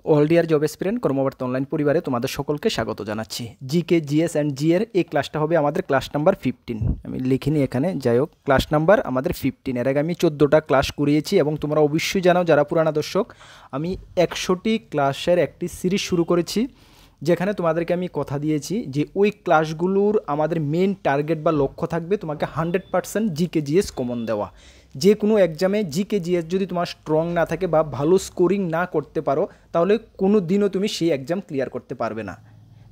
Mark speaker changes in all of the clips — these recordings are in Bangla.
Speaker 1: All deer job experience কর্মবার্তা online পরিবারে তোমাদের সকলকে স্বাগত জানাচ্ছি। জিকে, জিএস অ্যান্ড জি এর এই ক্লাসটা হবে আমাদের ক্লাস নাম্বার 15। আমি লিখিনি এখানে, যাই হোক ক্লাস নাম্বার আমাদের 15। এর আগে আমি 14টা ক্লাস করিয়েছি এবং তোমরা অবশ্যই জানো যারা পুরানা দর্শক, আমি 100টি ক্লাসের একটি সিরিজ শুরু করেছি, যেখানে তোমাদেরকে আমি কথা দিয়েছি যে ওই ক্লাসগুলোর আমাদের মেন টার্গেট বা লক্ষ্য থাকবে তোমাকে 100% জিকে জিএস কমন দেওয়া। যে কোনো এক্সামে জিকে জিএস যদি তোমার স্ট্রং না থাকে বা ভালো স্কোরিং না করতে পারো, তাহলে কোনো দিনও তুমি সেই এক্সাম ক্লিয়ার করতে পারবে না।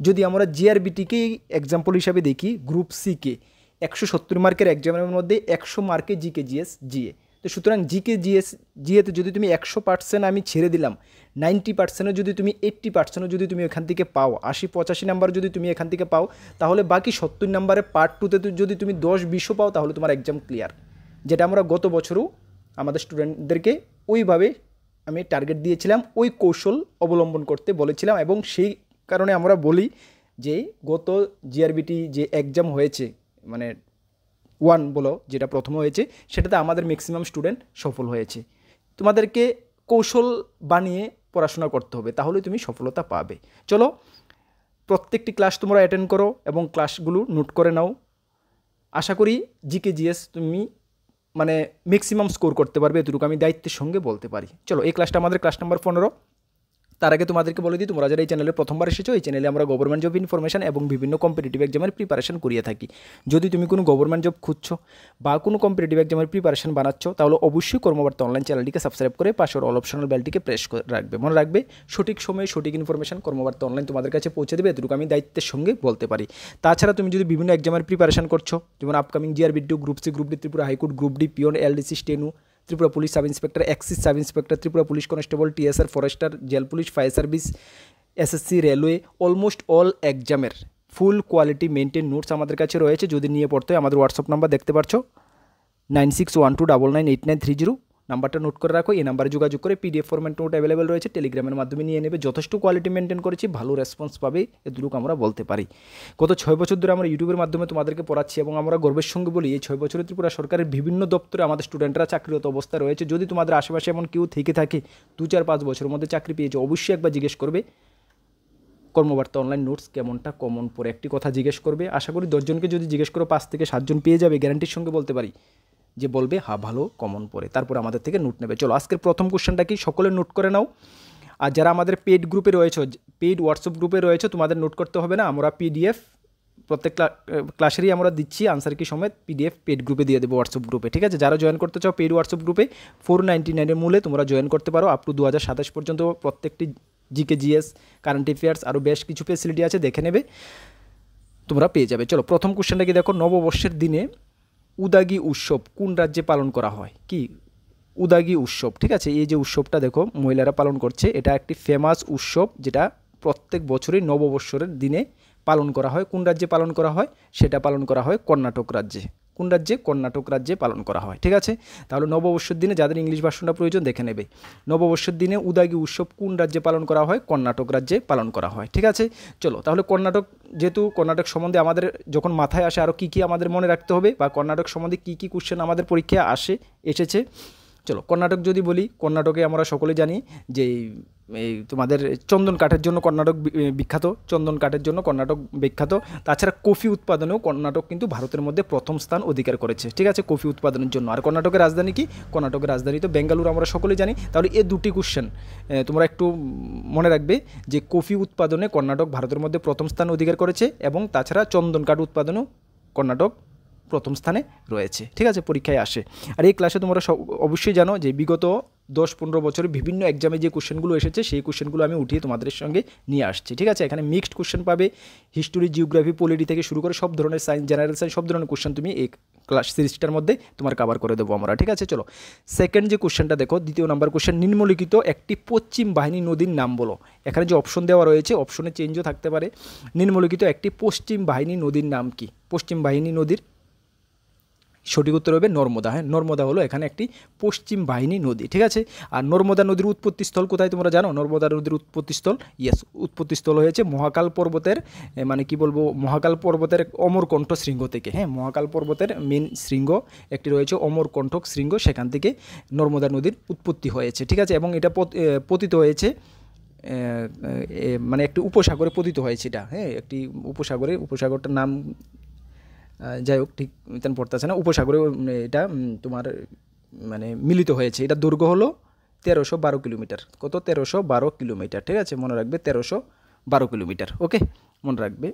Speaker 1: যদি আমরা জিআরবিটিকেই এক্সাম্পল হিসাবে দেখি, গ্রুপ সিকে 170 মার্কের এক্সামের মধ্যে 100 মার্কে জিকে জিএস জিএ। তো সুতরাং জিকে জিএস জিএতে যদি তুমি 100% আমি ছেড়ে দিলাম, 90%ও যদি তুমি 80%ও যদি তুমি এখান থেকে পাও, 80-85 নাম্বার যদি তুমি এখান থেকে পাও, তাহলে বাকি 70 নাম্বারে পার্ট 2তে যদি তুমি 10-20ও পাও, তাহলে তোমার এক্সাম ক্লিয়ার। যেটা আমরা গত বছরও আমাদের স্টুডেন্টদেরকে ওইভাবে আমি টার্গেট দিয়েছিলাম, ওই কৌশল অবলম্বন করতে বলেছিলাম। এবং সেই কারণে আমরা বলি যে গত জিআরবিটি যে এক্সাম হয়েছে, মানে 1 বলো যেটা প্রথম হয়েছে, সেটাতে আমাদের ম্যাক্সিমাম স্টুডেন্ট সফল হয়েছে। তোমাদেরকে কৌশল বানিয়ে পড়াশোনা করতে হবে, তাহলে তুমি সফলতা পাবে। চলো, প্রত্যেকটি ক্লাস তোমরা অ্যাটেন্ড করো এবং ক্লাসগুলো নোট করে নাও। আশা করি জিকে জিএস তুমি মানে ম্যাক্সিমাম স্কোর করতে পারবে, এতটুকু আমি দায়িত্বের সঙ্গে বলতে পারি। চলো, এই ক্লাসটা আমাদের ক্লাস নাম্বার 15। তার আগে তোমাদেরকে বলে দিই, তোমরা যারা এই চ্যানেলে প্রথমবার এসেছো, এই চ্যানেলে আমরা গভর্নমেন্ট জব ইনফরমেশন এবং বিভিন্ন কম্পিটিটিভ এক্সামের প্রিপারেশন করিয়ে থাকি। যদি তুমি কোনো গভর্নমেন্ট জব খুঁজছো বা কোনো কম্পিটিটিভ এক্সামের প্রিপারেশন বানাচ্ছ, তাহলে অবশ্যই কর্মবার্তা অনলাইন চ্যানেলটিকে সাবস্ক্রাইব করে পাশের অল অপশনাল বেলটিকে প্রেস করে রাখবে। মনে রাখবে, সঠিক সময়ে সঠিক ইনফরমেশন কর্মবার্তা অনলাইন তোমাদের কাছে পৌঁছে দেবে, এতটুকু আমি দায়িত্বের সঙ্গে বলতে পারি। তাছাড়া তুমি যদি বিভিন্ন এক্সামের প্রিপারেশন করছো, যেমন upcoming JRBT, group C, group D, Tripura high court, group D, peon, LDC, steno, Tripura police sub inspector, excise sub inspector, Tripura police constable, TSR, forester, jail police, fire service, SSC, railway, almost all এক্সামের ফুল কোয়ালিটি মেনটেন নোটস আমাদের কাছে রয়েছে। যদি নিয়ে পড়তে হয়, আমাদের হোয়াটসঅ্যাপ নাম্বার দেখতে পাচ্ছ 9612998930, নাম্বারটা নোট করে রাখো। এই নাম্বারে যোগাযোগ করে পিডিএফ ফরম্যাট নোট অ্যাভেলেবেল রয়েছে, টেলিগ্রামের মাধ্যমে নিয়ে নেবে। যথেষ্ট কোয়ালিটি মেনটেন করেছি, ভালো রেসপন্স পাবে, এটুকু আমরা বলতে পারি। গত 6 বছর ধরে আমরা ইউটিউবের মাধ্যমে তোমাদেরকে পড়াচ্ছি এবং আমরা গর্বের সঙ্গে বলি, এই 6 বছরে ত্রিপুরা সরকারের বিভিন্ন দপ্তরে আমাদের স্টুডেন্টরা চাকরিরত অবস্থায় রয়েছে। যদি তোমাদের আশেপাশে এমন কেউ থেকে থাকে 2-4-5 বছরের মধ্যে চাকরি পেয়েছে, অবশ্যই একবার জিজ্ঞেস করবে কর্মবার্তা অনলাইন নোটস কেমনটা কমন পড়ে, একটি কথা জিজ্ঞেস করবে। আশা করি 10 জনকে যদি জিজ্ঞেস করো, 5 থেকে 7 জন পেয়ে যাবে, গ্যারান্টির সঙ্গে বলতে পারি যে বলবে হ্যাঁ ভালো কমন পড়ে, তারপর আমাদের থেকে নোট নেবে। চলো, আজকের প্রথম কোশ্চেনটা কি সকলে নোট করে নাও। আর যারা আমাদের পেইড গ্রুপে রয়েছে, পেইড হোয়াটসঅ্যাপ গ্রুপে রয়েছে, তোমাদের নোট করতে হবে না। আমরা পিডিএফ প্রত্যেক ক্লাসেরই আমরা দিচ্ছি, আনসার কি সমেত পিডিএফ পেইড গ্রুপে দিয়ে দেবো হোয়াটসঅ্যাপ গ্রুপে, ঠিক আছে? যারা জয়েন করতে চাও পেইড হোয়াটসঅ্যাপ গ্রুপে 499 মূলে তোমরা জয়েন করতে পারো। আপ টু 2027 পর্যন্ত প্রত্যেকটি জিকে জিএস, কারেন্ট অ্যাফেয়ার্স, আরও বেশ কিছু ফেসিলিটি আছে, দেখে নেবে, তোমরা পেয়ে যাবে। চলো, প্রথম কোশ্চেনটা কি দেখো, নববর্ষের দিনে উদাগী উৎসব কোন রাজ্যে পালন করা হয়? কি উদাগী উৎসব, ঠিক আছে? এই যে উৎসবটা দেখো মহিলারা পালন করছে, এটা একটি ফেমাস উৎসব, যেটা প্রত্যেক বছরই নববর্ষের দিনে পালন করা হয়। কোন রাজ্যে পালন করা হয়? সেটা পালন করা হয় কর্ণাটক রাজ্যে। কোন রাজ্যে? কর্ণাটক রাজ্যে পালন করা হয়, ঠিক আছে? তাহলে নববর্ষের দিনে, যাদের ইংলিশ ভার্সনটা প্রয়োজন দেখে নেবে, নববর্ষের দিনে উদাগী উৎসব কোন রাজ্যে পালন করা হয়? কর্ণাটক রাজ্যে পালন করা হয়, ঠিক আছে? চলো, তাহলে কর্ণাটক, যেহেতু কর্ণাটক সম্বন্ধে আমাদের যখন মাথায় আসে আরও কী কী আমাদের মনে রাখতে হবে, বা কর্ণাটক সম্বন্ধে কী কী কোশ্চেন আমাদের পরীক্ষায় এসেছে। চলো, কর্ণাটক যদি বলি, কর্ণাটকে আমরা সকলে জানি যে এই তোমাদের চন্দন কাঠের জন্য কর্ণাটক বিখ্যাত, চন্দন কাঠের জন্য কর্ণাটক বিখ্যাত। তাছাড়া কফি উৎপাদনেও কর্ণাটক কিন্তু ভারতের মধ্যে প্রথম স্থান অধিকার করেছে, ঠিক আছে? কফি উৎপাদনের জন্য। আর কর্ণাটকের রাজধানী কি? কর্ণাটকের রাজধানী তো বেঙ্গালুরু, আমরা সকলে জানি। তাহলে এই দুটি কোশ্চেন তোমরা একটু মনে রাখবে যে কফি উৎপাদনে কর্ণাটক ভারতের মধ্যে প্রথম স্থান অধিকার করেছে, এবং তাছাড়া চন্দন কাঠ উৎপাদনেও কর্ণাটক প্রথম স্থানে রয়েছে, ঠিক আছে? পরীক্ষায় আসে। আর এই ক্লাসে তোমরা অবশ্যই জানো যে বিগত 10-15 বছরে বিভিন্ন এক্সামে যে কোশ্চেনগুলো এসেছে, সেই কোশ্চেনগুলো আমি উঠিয়ে তোমাদের সঙ্গে নিয়ে আসছি, ঠিক আছে? এখানে মিক্সড কোশ্চেন পাবে, হিস্টোরি, জিওগ্রাফি, পলিটি থেকে শুরু করে সব ধরনের সায়েন্স, জেনারেল সায়েন্স, সব ধরনের কোশ্চেন তুমি এই ক্লাস সিরিজটার মধ্যে তোমার কভার করে দেবো আমরা, ঠিক আছে? চলো, সেকেন্ড যে কোশ্চেনটা দেখো, দ্বিতীয় নাম্বার কোশ্চেন, নিম্নলিখিত একটি পশ্চিম বাহিনী নদীর নাম বলো। এখানে যে অপশন দেওয়া রয়েছে, অপশনে চেঞ্জও থাকতে পারে। নিম্নলিখিত একটি পশ্চিম বাহিনী নদীর নাম কি? পশ্চিম বাহিনী নদীর সঠিক উত্তর হবে নর্মদা। হ্যাঁ, নর্মদা হলো এখানে একটি পশ্চিম বাহিনী নদী, ঠিক আছে? আর নর্মদা নদীর উৎপত্তিস্থল কোথায় তোমরা জানো? নর্মদা নদীর উৎপত্তিস্থল, ইয়েস, উৎপত্তিস্থল হয়েছে মহাকাল পর্বতের, মানে কি বলবো, মহাকাল পর্বতের অমরকণ্ঠ শৃঙ্গ থেকে। হ্যাঁ, মহাকাল পর্বতের মেন শৃঙ্গ একটি রয়েছে অমরকণ্ঠক শৃঙ্গ, সেখান থেকে নর্মদা নদীর উৎপত্তি হয়েছে, ঠিক আছে? এবং এটা পতিত হয়েছে মানে একটি উপসাগরে পতিত হয়েছে এটা, হ্যাঁ, একটি উপসাগরটার নাম যাই হোক ঠিক তেমন পড়তেছে না, উপসাগরে এটা তোমার মানে মিলিত হয়েছে। এটা দৈর্ঘ্য হলো 1312 কিলোমিটার। কত? 1312 কিলোমিটার। ঠিক আছে, মনে রাখবে 1312 কিলোমিটার। ওকে, মনে রাখবে।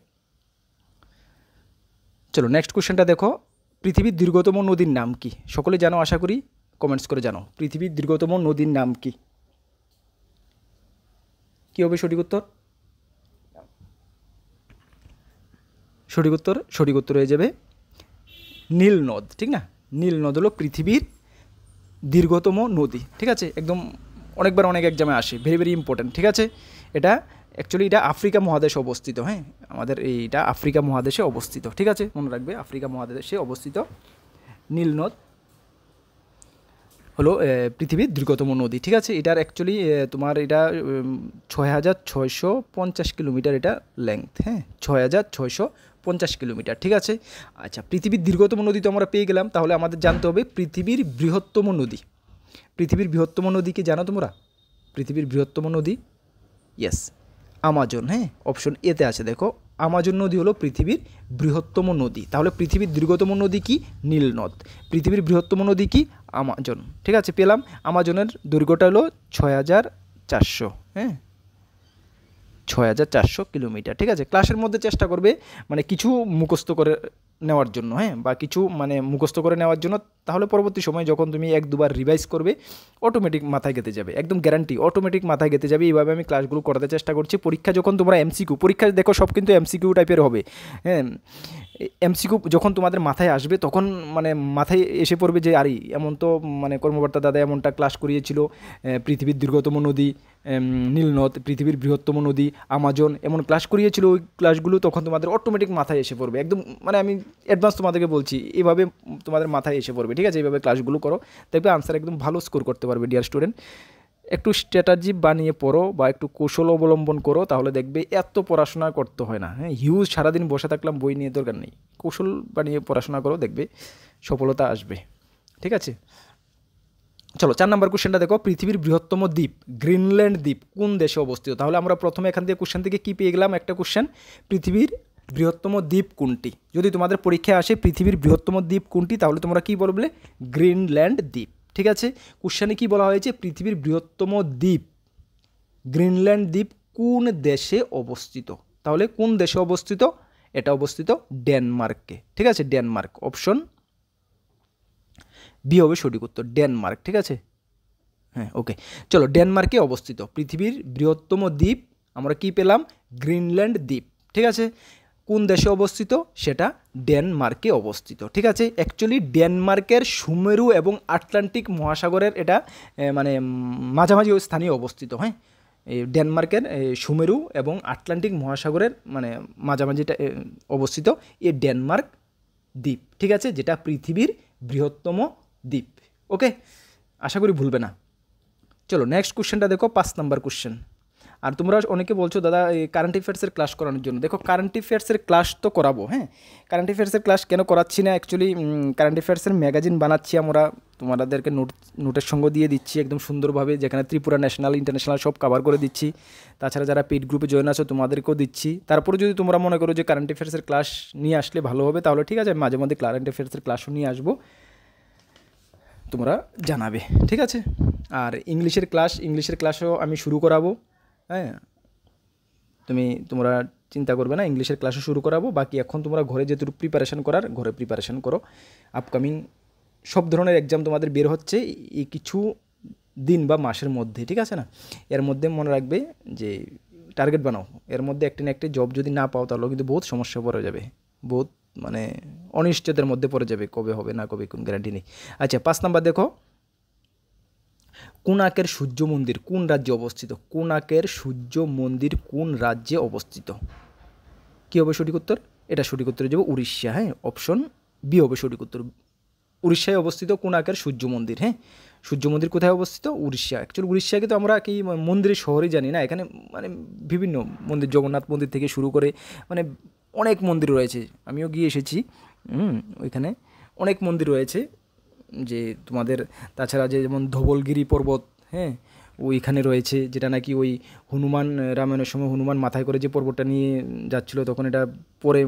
Speaker 1: চলো নেক্সট কোশ্চেনটা দেখো, পৃথিবীর দীর্ঘতম নদীর নাম কি? সকলে জানো আশা করি, কমেন্টস করে জানো। পৃথিবীর দীর্ঘতম নদীর নাম কি? কী হবে সঠিক উত্তর? সঠিক উত্তর হয়ে যাবে নীল নদ। ঠিক না, নীল নদ হলো পৃথিবীর দীর্ঘতম নদী। ঠিক আছে, একদম অনেকবার অনেক এক্সামে আসে, ভেরি ভেরি ইম্পর্ট্যান্ট। ঠিক আছে, এটা অ্যাকচুয়ালি এটা আফ্রিকা মহাদেশে অবস্থিত। হ্যাঁ, আমাদের এইটা আফ্রিকা মহাদেশে অবস্থিত। ঠিক আছে, মনে রাখবে আফ্রিকা মহাদেশে অবস্থিত নীল নদ হলো পৃথিবীর দীর্ঘতম নদী। ঠিক আছে, এটার অ্যাকচুয়ালি তোমার এটা 6650 কিলোমিটার এটা লেংথ। হ্যাঁ, 6650 কিলোমিটার। ঠিক আছে, আচ্ছা, পৃথিবীর দীর্ঘতম নদী তো আমরা পেয়ে গেলাম, তাহলে আমাদের জানতে হবে পৃথিবীর বৃহত্তম নদী। পৃথিবীর বৃহত্তম নদী কি জানো তোমরা? পৃথিবীর বৃহত্তম নদী, ইয়েস, আমাজন। হ্যাঁ, অপশন এতে আছে, দেখো আমাজন নদী হলো পৃথিবীর বৃহত্তম নদী। তাহলে পৃথিবীর দীর্ঘতম নদী কি? নীল নদ। পৃথিবীর বৃহত্তম নদী কি? আমাজন। ঠিক আছে, পেলাম। আমাজনের দৈর্ঘ্যটা হলো 6400। হ্যাঁ, 6400 কিলোমিটার। ঠিক আছে, ক্লাসের মধ্যে চেষ্টা করবে মানে কিছু মুখস্থ করে নেওয়ার জন্য, হ্যাঁ, বা কিছু মানে মুখস্থ করে নেওয়ার জন্য, তাহলে পরবর্তী সময় যখন তুমি 1-2বার রিভাইজ করবে অটোমেটিক মাথায় গেঁথে যাবে, একদম গ্যারান্টি, অটোমেটিক মাথায় গেঁথে যাবে। এইভাবে আমি ক্লাসগুলো করাতে চেষ্টা করছি। পরীক্ষা যখন তোমরা এমসিকিউ পরীক্ষা দেখো, সব কিন্তু এমসিকিউ টাইপের হবে। হ্যাঁ, এমসিকিউ যখন তোমাদের মাথায় আসবে তখন মানে মাথায় এসে পড়বে যে আরে এমন তো মানে কর্মকর্তা দাদা এমনটা ক্লাস করিয়েছিল, পৃথিবীর দীর্ঘতম নদী নীল নদ, পৃথিবীর বৃহত্তম নদী আমাজন, এমন ক্লাস করিয়েছিল। ওই ক্লাসগুলো তখন তোমাদের অটোমেটিক মাথায় এসে পড়বে, একদম মানে আমি অ্যাডভান্স তোমাদেরকে বলছি, এইভাবে তোমাদের মাথায় এসে পড়বে। ঠিক আছে, এইভাবে ক্লাসগুলো করো, দেখবে আনসার একদম ভালো স্কোর করতে পারবে ডিয়ার স্টুডেন্ট। একটু স্ট্র্যাটাজি বানিয়ে পড়ো বা একটু কৌশল অবলম্বন করো, তাহলে দেখবে এত পড়াশোনা করতে হয় না। হ্যাঁ, হিউজ সারাদিন বসে থাকলাম বই নিয়ে, দরকার নেই, কৌশল বানিয়ে পড়াশোনা করো, দেখবে সফলতা আসবে। ঠিক আছে, চলো 4 নম্বর কোশ্চেনটা দেখো, পৃথিবীর বৃহত্তম দ্বীপ গ্রিনল্যান্ড দ্বীপ কোন দেশে অবস্থিত? তাহলে আমরা প্রথমে এখান থেকে কোশ্চেন থেকে কী পেয়ে গেলাম? একটা কোশ্চেন, পৃথিবীর বৃহত্তম দ্বীপ কোনটি? যদি তোমাদের পরীক্ষায় আসে পৃথিবীর বৃহত্তম দ্বীপ কোনটি, তাহলে তোমরা কী বলবে? গ্রিনল্যান্ড দ্বীপ। ঠিক আছে, কোশ্চেনে কী বলা হয়েছে? পৃথিবীর বৃহত্তম দ্বীপ গ্রিনল্যান্ড দ্বীপ কোন দেশে অবস্থিত? তাহলে কোন দেশে অবস্থিত? এটা অবস্থিত ডেনমার্কে। ঠিক আছে, ডেনমার্ক। অপশন বি হবে সঠিক উত্তর, ডেনমার্ক। ঠিক আছে, হ্যাঁ, ওকে, চলো ডেনমার্কে অবস্থিত পৃথিবীর বৃহত্তম দ্বীপ আমরা কি পেলাম? গ্রিনল্যান্ড দ্বীপ। ঠিক আছে, কোন দেশে অবস্থিত? সেটা ডেনমার্কে অবস্থিত। ঠিক আছে, অ্যাকচুয়ালি ডেনমার্কের সুমেরু এবং আটলান্টিক মহাসাগরের এটা মানে মাঝামাঝি স্থানীয় অবস্থিত। হ্যাঁ, এই ডেনমার্কের সুমেরু এবং আটলান্টিক মহাসাগরের মানে মাঝামাঝিটা অবস্থিত এই ডেনমার্ক দ্বীপ। ঠিক আছে, যেটা পৃথিবীর বৃহত্তম দ্বীপ। ওকে, আশা করি ভুলবে না। চলো নেক্সট কোশ্চেনটা দেখো, 5 নম্বর কোশ্চেন। আর তোমরা অনেকে বলছো দাদা এই কারেন্ট অ্যাফেয়ার্সের ক্লাস করানোর জন্য। দেখো কারেন্ট অ্যাফেয়ার্সের ক্লাস তো করাবো, হ্যাঁ, কারেন্ট অ্যাফেয়ার্সের ক্লাস কেন করাচ্ছি না? অ্যাকচুয়ালি কারেন্ট অ্যাফেয়ার্সের ম্যাগাজিন বানাচ্ছি আমরা, তোমাদেরকে নোটের সঙ্গে দিয়ে দিচ্ছি একদম সুন্দরভাবে, যেখানে ত্রিপুরা ন্যাশনাল ইন্টারন্যাশনাল সব কভার করে দিচ্ছি। তাছাড়া যারা পেইড গ্রুপে জয়েন আছো তোমাদেরকেও দিচ্ছি। তারপরে যদি তোমরা মনে করো যে কারেন্ট অ্যাফেয়ার্সের ক্লাস নিয়ে আসলে ভালো হবে, তাহলে ঠিক আছে, মাঝে মধ্যে কারেন্ট অ্যাফেয়ার্সের ক্লাসও নিয়ে আসবো, তোমরা জানাবে। ঠিক আছে, আর ইংলিশের ক্লাসও আমি শুরু করাবো। হ্যাঁ, তোমরা চিন্তা করবে না, ইংলিশের ক্লাসও শুরু করাবো। বাকি এখন তোমরা ঘরে যেটুকু প্রিপারেশন করার ঘরে প্রিপারেশন করো। আপকামিং সব ধরনের এক্সাম তোমাদের বের হচ্ছে এই কিছু দিন বা মাসের মধ্যে। ঠিক আছে না, এর মধ্যে মনে রাখবে যে টার্গেট বানাও, এর মধ্যে একটি না একটি জব যদি না পাও তাহলেও কিন্তু বহুত সমস্যা পড়ে যাবে, বহুত মানে অনিশ্চয়তার মধ্যে পড়ে যাবে, কবে হবে না কবে কোন গ্যারান্টি নেই। আচ্ছা 5 নাম্বার দেখো, কোণাকের সূর্য মন্দির কোন রাজ্যে অবস্থিত? কোণাকের সূর্য মন্দির কোন রাজ্যে অবস্থিত? কী হবে সঠিক উত্তর? এটা সঠিক উত্তর যাবে উড়িষ্যা। হ্যাঁ, অপশন বি হবে সঠিক উত্তর, উড়িষ্যায় অবস্থিত কোণাকের সূর্য মন্দির। হ্যাঁ, সূর্য মন্দির কোথায় অবস্থিত? উড়িষ্যা। অ্যাকচুয়ালি উড়িষ্যাকে তো আমরা কি মন্দিরের শহরই জানি না, এখানে মানে বিভিন্ন মন্দির, জগন্নাথ মন্দির থেকে শুরু করে মানে অনেক মন্দির রয়েছে, আমিও গিয়ে এসেছি। ওইখানে অনেক মন্দির রয়েছে যে তোমাদের, তাছাড়া যে যেমন ধবলগিরি পর্বত, হ্যাঁ, ওইখানে রয়েছে, যেটা নাকি ওই হনুমান রামায়ণের সময় হনুমান মাথায় করে যে পর্বতটা নিয়ে যাচ্ছিলো, তখন এটা পরে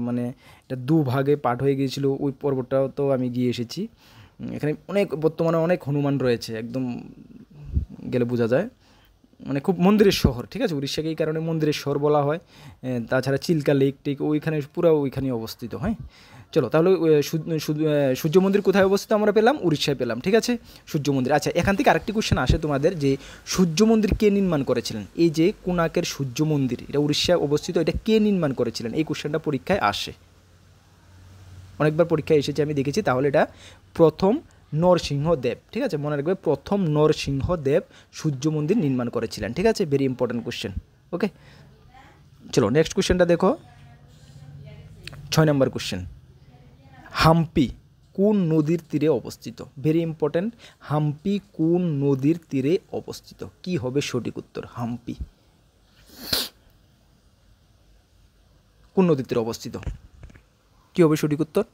Speaker 1: মানে এটা দুভাগে পার্ট হয়ে গিয়েছিলো, ওই পর্বতটাও তো আমি গিয়ে এসেছি। এখানে অনেক বর্তমানে অনেক হনুমান রয়েছে, একদম গেলে বোঝা যায়, মানে খুব মন্দিরের শহর, ঠিক আছে, উড়িষ্যাকে এই কারণে মন্দিরের শহর বলা হয়। তাছাড়া চিল্কা লেক টেক ওইখানে পুরো ওইখানে অবস্থিত। হ্যাঁ, চলো তাহলে সূর্য মন্দির কোথায় অবস্থিত আমরা পেলাম, উড়িষ্যায় পেলাম, ঠিক আছে, সূর্য মন্দির। আচ্ছা, এখান থেকে আরেকটি কোশ্চেন আসে তোমাদের, যে সূর্য মন্দির কে নির্মাণ করেছিলেন? এই যে কোণার্কের সূর্য মন্দির, এটা উড়িষ্যায় অবস্থিত, এটা কে নির্মাণ করেছিলেন? এই কোশ্চেনটা পরীক্ষায় আসে, অনেকবার পরীক্ষায় এসেছে আমি দেখেছি। তাহলে এটা প্রথম নরসিংহদেব, ঠিক আছে, মনে রাখবে প্রথম নরসিংহদেব সূর্য মন্দির নির্মাণ করেছিলেন, ঠিক আছে, ভেরি ইম্পর্টেন্ট কোশ্চেন। ওকে, চলো নেক্সট কোশ্চেনটা দেখো, 6 নম্বর কোশ্চেন। হাম্পি কোন নদীর তীরে অবস্থিত? ভেরি ইম্পর্টেন্ট, হাম্পি কোন নদীর তীরে অবস্থিত? কি হবে সঠিক উত্তর? হাম্পি কোন নদীর তীরে অবস্থিত? কি হবে সঠিক উত্তর?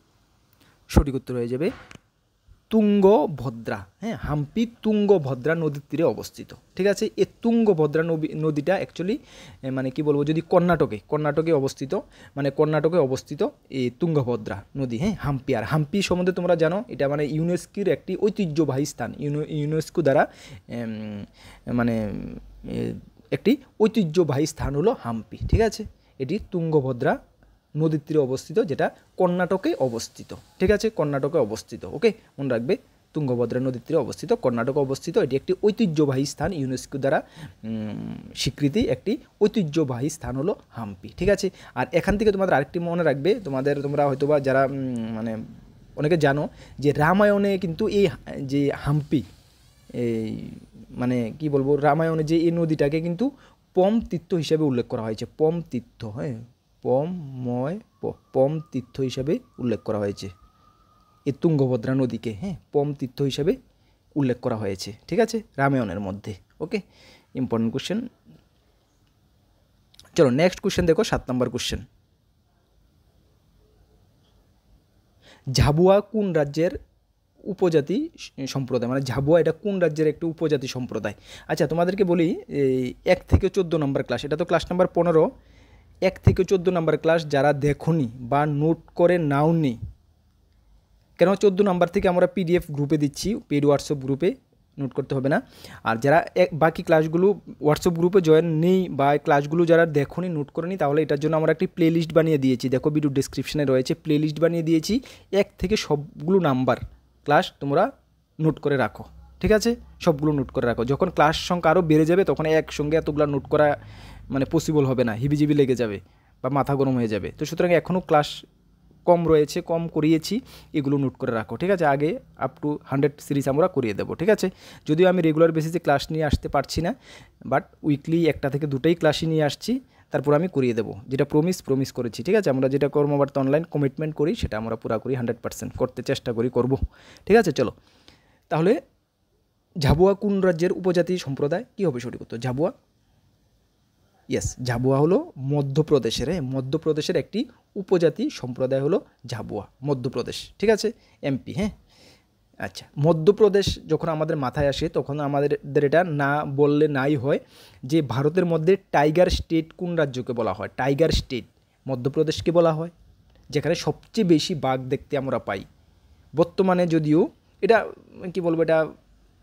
Speaker 1: সঠিক উত্তর হয়ে যাবে তুঙ্গভদ্রা। হ্যাঁ, হাম্পি তুঙ্গভদ্রা নদীর তীরে অবস্থিত, ঠিক আছে। এই তুঙ্গভদ্রা নদীটা অ্যাকচুয়ালি মানে কি বলবো, যদি কর্ণাটকে অবস্থিত, মানে কর্ণাটকে অবস্থিত এই তুঙ্গভদ্রা নদী। হ্যাঁ, হাম্পি। আর হাম্পি সম্বন্ধে তোমরা জানো, এটা মানে ইউনেস্কোর একটি ঐতিহ্যবাহী স্থান, ইউনেস্কো দ্বারা মানে একটি ঐতিহ্যবাহী স্থান হলো হাম্পি, ঠিক আছে। এটি তুঙ্গভদ্রা নদীর তীরে অবস্থিত, যেটা কর্ণাটকে অবস্থিত, ঠিক আছে, কর্ণাটকে অবস্থিত। ওকে, মনে রাখবে তুঙ্গভদ্রা নদীর তীরে অবস্থিত, কর্ণাটকে অবস্থিত। এটি একটি ঐতিহ্যবাহী স্থান, ইউনেস্কো দ্বারা স্বীকৃতি একটি ঐতিহ্যবাহী স্থান হলো হাম্পি, ঠিক আছে। আর এখান থেকে তোমাদের আরেকটি মনে রাখবে, তোমরা হয়তোবা যারা মানে অনেকে জানো যে রামায়ণে কিন্তু এই যে হাম্পি, এই মানে কি বলবো, রামায়ণে যে এই নদীটাকে কিন্তু পম তীর্থ হিসেবে উল্লেখ করা হয়েছে, পম তীর্থ। হ্যাঁ, পম তীর্থ হিসাবে উল্লেখ করা হয়েছে এই তুঙ্গভদ্রা নদীকে। হ্যাঁ, পম তীর্থ হিসাবে উল্লেখ করা হয়েছে, ঠিক আছে, রামায়ণের মধ্যে। ওকে, ইম্পর্টেন্ট কোশ্চেন। চলো নেক্সট কোশ্চেন দেখো, 7 নম্বর কোশ্চেন। ঝাবুয়া কোন রাজ্যের উপজাতি সম্প্রদায়? মানে ঝাবুয়া এটা কোন রাজ্যের একটি উপজাতি সম্প্রদায়? আচ্ছা, তোমাদেরকে বলি, 1 থেকে 14 নম্বর ক্লাস, এটা তো ক্লাস নাম্বার 15, 1 থেকে 14 নম্বর ক্লাস যারা দেখোনি বা নোট করে নাওনি, কেন 14 নম্বর থেকে আমরা পিডিএফ গ্রুপে দিচ্ছি, পেড হোয়াটসঅ্যাপ গ্রুপে, নোট করতে হবে না। আর যারা বাকি ক্লাসগুলো হোয়াটসঅ্যাপ গ্রুপে জয়েন নেই বা ক্লাসগুলো যারা দেখোনি, নোট করেনি, তাহলে এটার জন্য আমরা একটি প্লেলিস্ট বানিয়ে দিয়েছি, দেখো ভিডিও ডেসক্রিপশনে রয়েছে, প্লেলিস্ট বানিয়ে দিয়েছি। 1 থেকে সবগুলো নাম্বার ক্লাস তোমরা নোট করে রাখো, ঠিক আছে, সবগুলো নোট করে রাখো। যখন ক্লাস সংখ্যা আরও বেড়ে যাবে, তখন একসঙ্গে এতগুলো নোট করা মানে পসিবল হবে না, হিবিজিবি লেগে যাবে বা মাথা গরম হয়ে যাবে। তো সুতরাং এখনও ক্লাস কম রয়েছে, কম করিয়েছি, এগুলো নোট করে রাখো, ঠিক আছে। আগে আপ টু 100 সিরিজ আমরা করিয়ে দেবো, ঠিক আছে। যদিও আমি রেগুলার বেসিসে ক্লাস নিয়ে আসতে পারছি না, বাট উইকলি 1টা থেকে 2টাই ক্লাসই নিয়ে আসছি, তারপর আমি করিয়ে দেবো, যেটা প্রমিস করেছি, ঠিক আছে। আমরা যেটা কর্মবার্তা অনলাইন কমিটমেন্ট করি, সেটা আমরা পুরা করি, 100% করতে চেষ্টা করি, করব, ঠিক আছে। চলো তাহলে ঝাবুয়া কোন রাজ্যের উপজাতি সম্প্রদায়? কী হবে সঠিক উত্তর? ঝাবুয়া, ইয়েস, ঝাবুয়া হলো মধ্যপ্রদেশের, মধ্যপ্রদেশের একটি উপজাতি সম্প্রদায় হলো ঝাবুয়া, মধ্যপ্রদেশ, ঠিক আছে, এমপি। হ্যাঁ, আচ্ছা, মধ্যপ্রদেশ যখন আমাদের মাথায় আসে, তখন আমাদের এটা না বললে নাই হয় যে ভারতের মধ্যে টাইগার স্টেট কোন রাজ্যকে বলা হয়? টাইগার স্টেট মধ্যপ্রদেশকে বলা হয়, যেখানে সবচেয়ে বেশি বাঘ দেখতে আমরা পাই। বর্তমানে যদিও এটা কি বলবো, এটা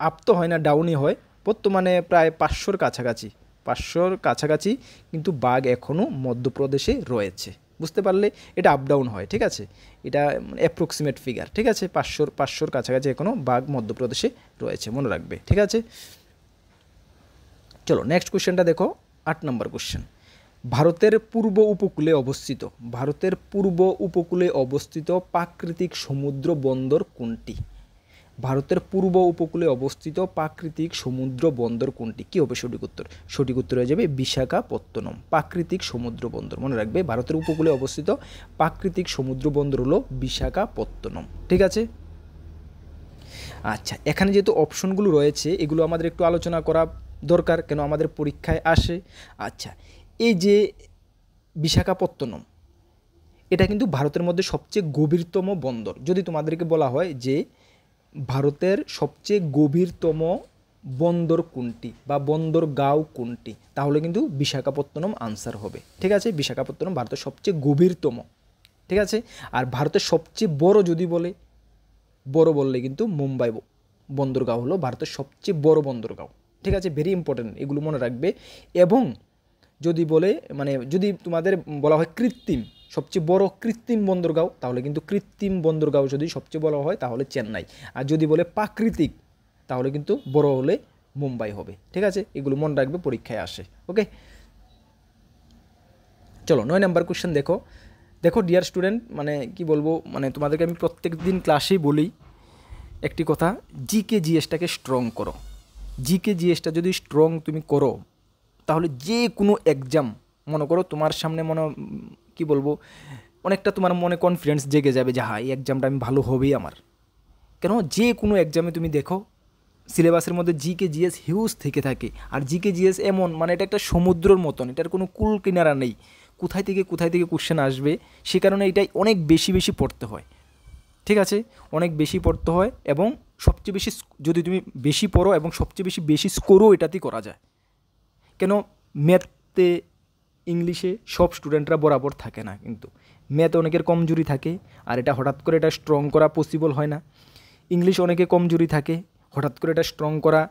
Speaker 1: আপ তো হয় না, ডাউনই হয়, বর্তমানে প্রায় 500-র কাছাকাছি কিন্তু বাঘ এখনও মধ্যপ্রদেশে রয়েছে। বুঝতে পারলে, এটা আপ ডাউন হয়, ঠিক আছে, এটা অ্যাপ্রক্সিমেট ফিগার, ঠিক আছে, 500-র কাছাকাছি এখনও বাঘ মধ্যপ্রদেশে রয়েছে, মনে রাখবে, ঠিক আছে। চলো নেক্সট কোশ্চেনটা দেখো, 8 নম্বর কোশ্চেন। ভারতের পূর্ব উপকূলে অবস্থিত প্রাকৃতিক সমুদ্র বন্দর কোনটি? ভারতের পূর্ব উপকূলে অবস্থিত প্রাকৃতিক সমুদ্র বন্দর কোনটি? কী হবে সঠিক উত্তর? সঠিক উত্তর হয়ে যাবে বিশাখাপত্তনম, প্রাকৃতিক সমুদ্র বন্দর। মনে রাখবে, ভারতের উপকূলে অবস্থিত প্রাকৃতিক সমুদ্র বন্দর হলো বিশাখাপত্তনম, ঠিক আছে। আচ্ছা, এখানে যেহেতু অপশনগুলো রয়েছে, এগুলো আমাদের একটু আলোচনা করা দরকার, কেন আমাদের পরীক্ষায় আসে। আচ্ছা, এই যে বিশাখাপত্তনম, এটা কিন্তু ভারতের মধ্যে সবচেয়ে গভীরতম বন্দর। যদি তোমাদেরকে বলা হয় যে ভারতের সবচেয়ে গভীরতম বন্দর কোনটি বা বন্দরগাঁও কোনটি, তাহলে কিন্তু বিশাখাপত্তনম আনসার হবে। ঠিক আছে, বিশাখাপত্তনম ভারতের সবচেয়ে গভীরতম। ঠিক আছে, আর ভারতের সবচেয়ে বড় যদি বললে কিন্তু মুম্বাই বন্দরগাঁও হলো ভারতের সবচেয়ে বড় বন্দরগাঁও। ঠিক আছে, ভেরি ইম্পর্টেন্ট, এগুলো মনে রাখবে। এবং যদি যদি তোমাদের বলা হয় কৃত্রিম, সবচেয়ে বড় কৃত্রিম বন্দরগাঁও, তাহলে কিন্তু কৃত্রিম বন্দরগাঁও যদি সবচেয়ে বড় হয় তাহলে চেন্নাই। আর যদি বলে প্রাকৃতিক, তাহলে কিন্তু বড় হলে মুম্বাই হবে। ঠিক আছে, এগুলো মনে রাখবে, পরীক্ষায় আসে। ওকে, চলো 9 নাম্বার কোশ্চেন দেখো ডিয়ার স্টুডেন্ট, কি বলবো, তোমাদেরকে আমি প্রত্যেক দিন ক্লাসেই বলি একটি কথা, জিকে জিএসটাকে স্ট্রং করো। জিকে জিএসটা যদি স্ট্রং তুমি করো, তাহলে যে কোনো এক্সাম, মনে করো তোমার সামনে কি বলবো, অনেকটা তোমার মনে কনফিডেন্স জেগে যাবে যে হ্যাঁ এই এক্সামটা আমি ভালো হবেই আমার। কেন, যে কোনো এক্সামে তুমি দেখো সিলেবাসের মধ্যে জিকে জিএস হিউজ থেকে থাকে। আর জিকে জিএস এমন, এটা একটা সমুদ্রের মতন, এটার কোনো কুল কিনারা নেই, কোথায় থেকে কোশ্চেন আসবে। সে কারণে এটাই অনেক বেশি পড়তে হয়। ঠিক আছে, অনেক বেশি পড়তে হয়, এবং সবচেয়ে বেশি যদি তুমি বেশি পড়ো এবং সবচেয়ে বেশি স্কোরও এটাতেই করা যায়। কেন, ম্যাথে ইংলিশে সব স্টুডেন্টরা বরাবর থাকে না, কিন্তু ম্যাথে অনেকের কমজোরি থাকে, আর এটা হঠাৎ করে এটা স্ট্রং করা পসিবল হয় না। ইংলিশ অনেকে কমজোরি থাকে, হঠাৎ করে এটা স্ট্রং করা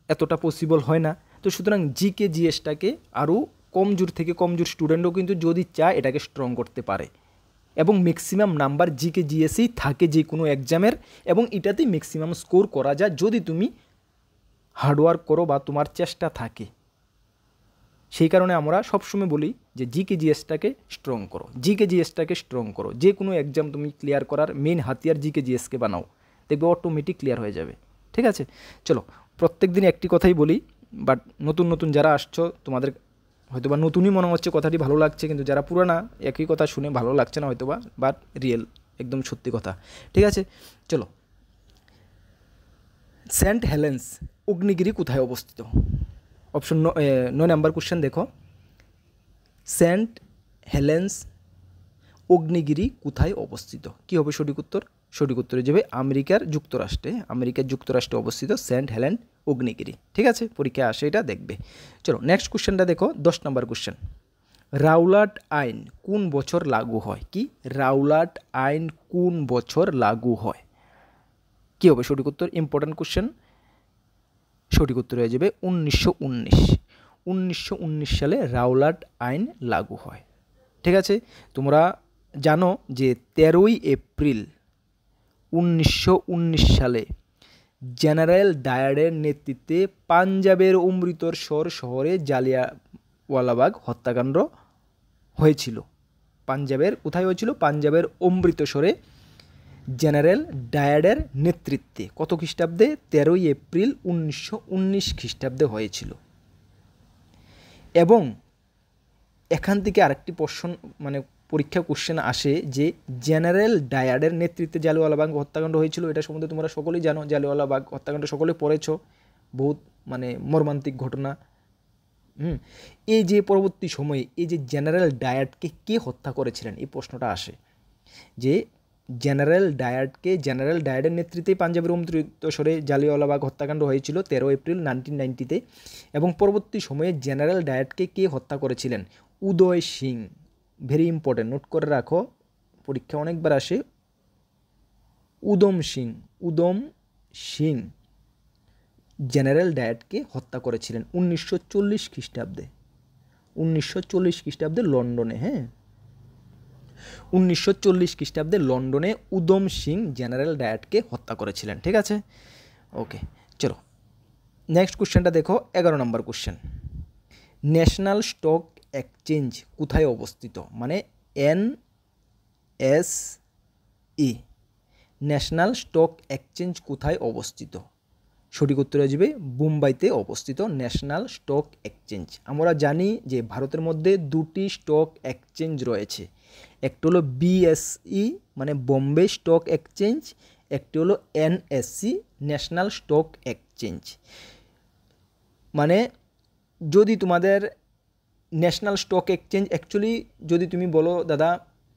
Speaker 1: এতটা পসিবল হয় না। তো সুতরাং জিকে জিএসটাকে আরও কমজোর থেকে কমজোর স্টুডেন্টও কিন্তু যদি চায় এটাকে স্ট্রং করতে পারে। এবং ম্যাক্সিমাম নাম্বার জিকে জিএসই থাকে যে কোনো এক্সামের, এবং এটাতেই ম্যাক্সিমাম স্কোর করা যায় যদি তুমি হার্ডওয়ার্ক করো বা তোমার চেষ্টা থাকে। সেই কারণে আমরা সবসময় বলি যে জিকে জিএসটাকে স্ট্রং করো, জিকে জিএসটাকে স্ট্রং করো। যে কোনো এক্সাম তুমি ক্লিয়ার করার মেন হাতিয়ার জিকে জিএসকে বানাও, দেখবে অটোমেটিক ক্লিয়ার হয়ে যাবে। ঠিক আছে, চলো প্রত্যেক দিন একটি কথাই বলি, বাট নতুন যারা আসছো তোমাদের হয়তোবা নতুনই মনে হচ্ছে, কথাটি ভালো লাগছে, কিন্তু যারা পুরানা একই কথা শুনে ভালো লাগছে না হয়তোবা, বাট রিয়েল, একদম সত্যি কথা। ঠিক আছে, চলো, সেন্ট হেলেন্স অগ্নিগিরি কোথায় অবস্থিত? অপশন 9 নাম্বার কোশ্চেন দেখো, সেন্ট হেলেন্স অগ্নিগিরি কোথায় অবস্থিত? কী হবে সঠিক উত্তর? সঠিক উত্তরে যাবে আমেরিকার যুক্তরাষ্ট্রে অবস্থিত সেন্ট হেলেন অগ্নিগিরি। ঠিক আছে, পরীক্ষায় আসে, এটা দেখবে। চলো নেক্সট কোশ্চেনটা দেখো, 10 নম্বর কোশ্চেন, রাওলাট আইন কোন বছর লাগু হয়? কি, রাওলাট আইন কোন বছর লাগু হয়? কী হবে সঠিক উত্তর? ইম্পর্ট্যান্ট কোশ্চেন, সঠিক উত্তর হয়ে যাবে 1919 সালে রাওলাট আইন লাগু হয়। ঠিক আছে, তোমরা জানো যে 13ই এপ্রিল 1919 সালে জেনারেল ডায়ারের নেতৃত্বে পাঞ্জাবের অমৃতসর শহরে জালিয়ানওয়ালাবাগ হত্যাকাণ্ড হয়েছিল। কোথায় হয়েছিল? পাঞ্জাবের অমৃতসরে জেনারেল ডায়ারের নেতৃত্বে। কত খ্রিস্টাব্দে? 13ই এপ্রিল 1919 খ্রিস্টাব্দে হয়েছিল। এবং এখান থেকে আরেকটি প্রশ্ন পরীক্ষা কোশ্চেন আসে যে জেনারেল ডায়ারের নেতৃত্বে জালিয়ানওয়ালাবাগ হত্যাকাণ্ড হয়েছিল, এটা সম্বন্ধে তোমরা সকলেই জানো। জালিয়ানওয়ালাবাগ হত্যাকাণ্ড সকলে পড়েছ, বহুত মর্মান্তিক ঘটনা। এই যে পরবর্তী সময়ে এই যে জেনারেল ডায়ারকে কে হত্যা করেছিলেন, এই প্রশ্নটা আসে যে জেনারেল ডায়ারের নেতৃত্বে পাঞ্জাবের অমৃতসরে জালিয়ানওয়ালাবাগ হত্যাকাণ্ড হয়েছিল 13 এপ্রিল 1990-তে, এবং পরবর্তী সময়ে জেনারেল ডায়ারকে কে হত্যা করেছিলেন? উদয় সিং। ভেরি ইম্পর্টেন্ট, নোট করে রাখো, পরীক্ষা অনেকবার আসে। উদম সিং জেনারেল ডায়ারকে হত্যা করেছিলেন 1940 খ্রিস্টাব্দে। 1940 খ্রিস্টাব্দে লন্ডনে, 1940 খ্রিস্টাব্দে লন্ডনে উদম সিং জেনারেল ডায়ারকে হত্যা করেছিলেন। ঠিক আছে, ওকে, চলো নেক্সট কোশ্চেনটা দেখো, 11 নম্বর কোশ্চেন, ন্যাশনাল স্টক এক্সচেঞ্জ কোথায় অবস্থিত? NSE, ন্যাশনাল স্টক এক্সচেঞ্জ কোথায় অবস্থিত? সঠিক উত্তর হয়ে যাবে মুম্বাইতে অবস্থিত ন্যাশনাল স্টক এক্সচেঞ্জ। আমরা জানি যে ভারতের মধ্যে দুটি স্টক এক্সচেঞ্জ রয়েছে, একটি হলো BSE বোম্বে স্টক এক্সচেঞ্জ, একটি হলো NSE ন্যাশনাল স্টক এক্সচেঞ্জ। যদি তোমাদের ন্যাশনাল স্টক এক্সচেঞ্জ অ্যাকচুয়ালি যদি তুমি বলো দাদা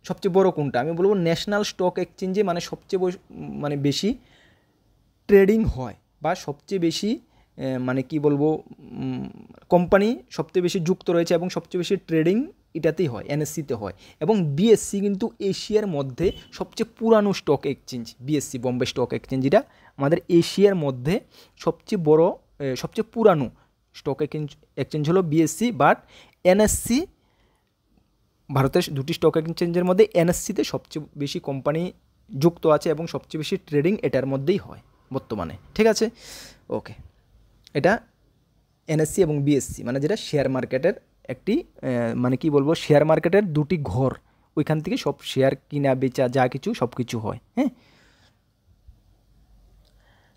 Speaker 1: সবচেয়ে বড় কোনটা, আমি বলবো ন্যাশনাল স্টক এক্সচেঞ্জে সবচেয়ে বেশি ট্রেডিং হয় বা সবচেয়ে বেশি মানে কি বলবো কোম্পানি সবচেয়ে বেশি যুক্ত রয়েছে এবং সবচেয়ে বেশি ট্রেডিং এটাতেই হয়, এনএসসিতে হয়। এবং বিএসসি কিন্তু এশিয়ার মধ্যে সবচেয়ে পুরানো stock exchange. BSc Bombay stock exchange এটা আমাদের এশিয়ার মধ্যে সবচেয়ে বড় সবচেয়ে পুরানো স্টক এক্সচেঞ্জ হলো বিএসসি। বাট এনএসসি ভারতের দুটি স্টক এক্সচেঞ্জের মধ্যে এনএসসিতে সবচেয়ে বেশি কোম্পানি যুক্ত আছে এবং সবচেয়ে বেশি ট্রেডিং এটার মধ্যেই হয় বর্তমানে। ঠিক আছে, ওকে। এটা এনএসসি এবং বিএসসি মানে যেটা শেয়ার মার্কেটের একটি মানে কি বলবো শেয়ার মার্কেটের দুটি ঘর, ওইখান থেকে সব শেয়ার কিনা বেচা যা কিছু সব কিছু হয়। হ্যাঁ,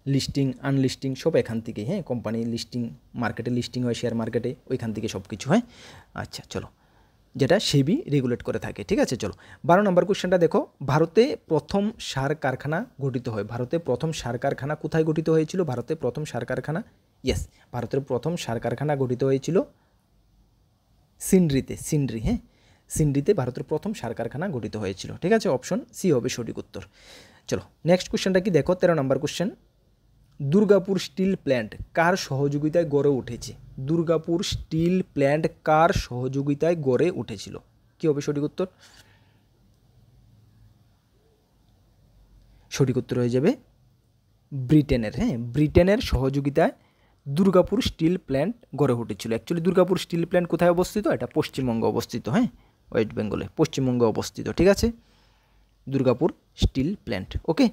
Speaker 1: লিস্টিং আনলিস্টিং সব এখান থেকে। হ্যাঁ, কোম্পানি লিস্টিং মার্কেটে লিস্টিং হয়, শেয়ার মার্কেটে, ওইখান থেকে সব কিছু হয়। আচ্ছা চলো, যেটা সেবি রেগুলেট করে থাকে। ঠিক আছে, চলো 12 নম্বর কোশ্চেনটা দেখো। ভারতে প্রথম সার কারখানা গঠিত হয়। ভারতে প্রথম সার কারখানা কোথায় গঠিত হয়েছিল? ভারতে প্রথম সার কারখানা, ইয়েস, ভারতের প্রথম সার কারখানা গঠিত হয়েছিল সিন্ড্রিতে। সিন্ড্রি, হ্যাঁ, সিন্ড্রিতে ভারতের প্রথম সার কারখানা গঠিত হয়েছিল। ঠিক আছে, অপশন সি হবে সঠিক উত্তর। চলো নেক্সট কোশ্চেনটা কি দেখো, 13 নম্বর কোশ্চেন। দুর্গাপুর স্টিল প্ল্যান্ট কার সহযোগিতায় গড়ে উঠেছে? দুর্গাপুর স্টিল প্ল্যান্ট কার সহযোগিতায় গড়ে উঠেছিল? কি হবে সঠিক উত্তর? সঠিক উত্তর হয়ে যাবে ব্রিটেনের। হ্যাঁ, ব্রিটেনের সহযোগিতায় দুর্গাপুর স্টিল প্ল্যান্ট গড়ে উঠেছিল। অ্যাকচুয়ালি দুর্গাপুর স্টিল প্ল্যান্ট কোথায় অবস্থিত? এটা পশ্চিমবঙ্গে অবস্থিত। হ্যাঁ, ওয়েস্ট বেঙ্গলে পশ্চিমবঙ্গে অবস্থিত। ঠিক আছে, দুর্গাপুর স্টিল প্ল্যান্ট। ওকে,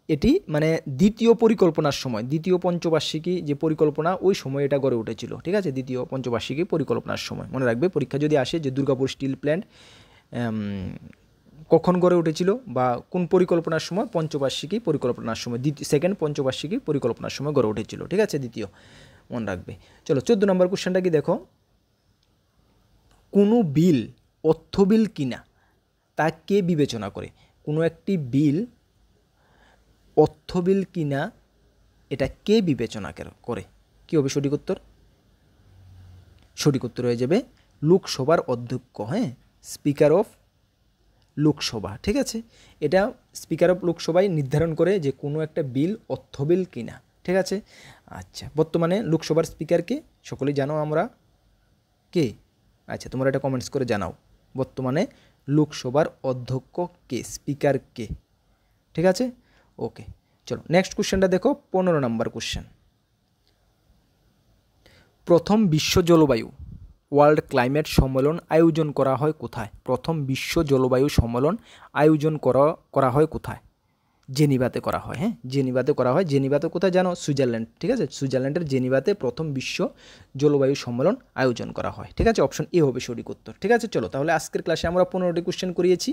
Speaker 1: এটি মানে দ্বিতীয় পরিকল্পনার সময়, দ্বিতীয় পঞ্চবার্ষিকী যে পরিকল্পনা, ওই সময় এটা গড়ে উঠেছিল। ঠিক আছে, দ্বিতীয় পঞ্চবার্ষিকী পরিকল্পনার সময়। মনে রাখবে, পরীক্ষা যদি আসে যে দুর্গাপুর স্টিল প্ল্যান্ট কখন গড়ে উঠেছিল বা কোন পরিকল্পনার সময়, পঞ্চবার্ষিকী পরিকল্পনার সময়, সেকেন্ড পঞ্চবার্ষিকী পরিকল্পনার সময় গড়ে উঠেছিল। ঠিক আছে, দ্বিতীয়, মনে রাখবে। চলো 14 নম্বর কোশ্চেনটা কি দেখো। কোনো বিল অর্থ বিল কিনা তা কে বিবেচনা করে? কোনো একটি বিল অর্থ বিল কিনা এটা কে বিবেচনা করে? কী হবে সঠিক উত্তর? সঠিক উত্তর হয়ে যাবে লোকসভার অধ্যক্ষ। হ্যাঁ, স্পিকার অফ লোকসভা। ঠিক আছে, এটা স্পিকার অফ লোকসভায় নির্ধারণ করে যে কোনো একটা বিল অর্থ বিল কিনা। ঠিক আছে, আচ্ছা, বর্তমানে লোকসভার স্পিকারকে সকলেই জানো আমরা, কে? আচ্ছা, তোমরা এটা কমেন্টস করে জানাও, বর্তমানে লোকসভার অধ্যক্ষ কে, স্পিকার কে? ঠিক আছে, ওকে। চলো নেক্সট কোশ্চেনটা দেখো, 15 নম্বর কোশ্চেন। প্রথম বিশ্ব জলবায়ু ওয়ার্ল্ড ক্লাইমেট সম্মেলন আয়োজন করা হয় কোথায়? প্রথম বিশ্ব জলবায়ু সম্মেলন আয়োজন করা হয় কোথায়? জেনিভাতে করা হয়। হ্যাঁ, জেনিভাতে করা হয়। জেনিভাতে কোথায় জানো? সুইজারল্যান্ড। ঠিক আছে, সুইজারল্যান্ডের জেনিভাতে প্রথম বিশ্ব জলবায়ু সম্মেলন আয়োজন করা হয়। ঠিক আছে, অপশন এ হবে সঠিক উত্তর। ঠিক আছে, চলো তাহলে আজকের ক্লাসে আমরা 15টি কোশ্চেন করিয়েছি।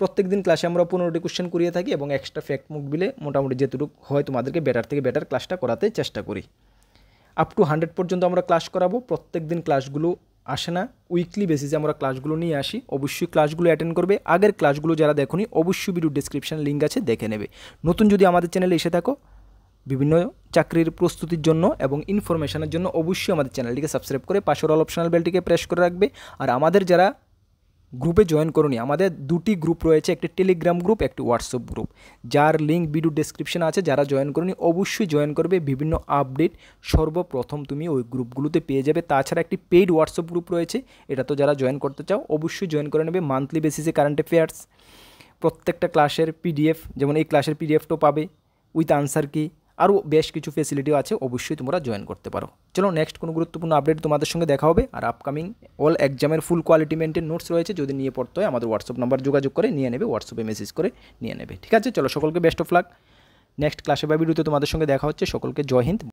Speaker 1: প্রত্যেক দিন ক্লাসে আমরা 15টি কোশ্চেন করিয়ে থাকি এবং এক্সট্রা ফ্যাক্ট মুখ বিলে মোটামুটি যেটুকু হয় তোমাদেরকে বেটার থেকে বেটার ক্লাসটা করাতে চেষ্টা করি। আপ টু 100 পর্যন্ত আমরা ক্লাস করাবো। প্রত্যেক দিন ক্লাসগুলো আসে না, উইকলি বেসিসে আমরা ক্লাসগুলো নিয়ে আসি। অবশ্যই ক্লাসগুলো অ্যাটেন্ড করবে। আগের ক্লাসগুলো যারা দেখোনি অবশ্যই ভিডিও ডেসক্রিপশন লিঙ্ক আছে, দেখে নেবে। নতুন যদি আমাদের চ্যানেলে এসে থাকো বিভিন্ন চাকরির প্রস্তুতির জন্য এবং ইনফরমেশনের জন্য, অবশ্যই আমাদের চ্যানেলটিকে সাবস্ক্রাইব করে পাশের অল অপশনাল বেলটিকে প্রেস করে রাখবে। আর আমাদের যারা গ্রুপে জয়েন করুনি, আমাদের দুটি গ্রুপ রয়েছে, একটি টেলিগ্রাম গ্রুপ, একটি হোয়াটসঅ্যাপ গ্রুপ, যার লিঙ্ক ভিডিও ডেসক্রিপশনে আছে। যারা জয়েন করুনি অবশ্যই জয়েন করবে। বিভিন্ন আপডেট সর্বপ্রথম তুমি ওই গ্রুপগুলোতে পেয়ে যাবে। তাছাড়া একটি পেইড হোয়াটসঅ্যাপ গ্রুপ রয়েছে, এটা তো যারা জয়েন করতে চাও অবশ্যই জয়েন করে নেবে। মান্থলি বেসিসে কারেন্ট অ্যাফেয়ার্স, প্রত্যেকটা ক্লাসের পিডিএফ, যেমন এই ক্লাসের পিডিএফটাও পাবে উইথ আনসার কি, আরও বেশ কিছু ফেসিলিটিও আছে, অবশ্যই তোমরা জয়েন করতে পারো। চলো নেক্সট কোনো গুরুত্বপূর্ণ আপডেট তোমাদের সঙ্গে দেখা হবে। আর আপকামিং অল এক্সামের ফুল কোয়ালিটি মেনটেন নোটস রয়েছে, যদি নিয়ে পড়তে হয় আমাদের হোয়াটসঅ্যাপ নাম্বার যোগাযোগ করে নিয়ে নেবে, হোয়াটসঅ্যাপে মেসেজ করে নিয়ে নেবে। ঠিক আছে, চলো সকলকে বেস্ট অফ লাক। নেক্সট ক্লাসে বা ভিডিওতে তোমাদের সঙ্গে দেখা হচ্ছে। সকলকে জয় হিন্দ।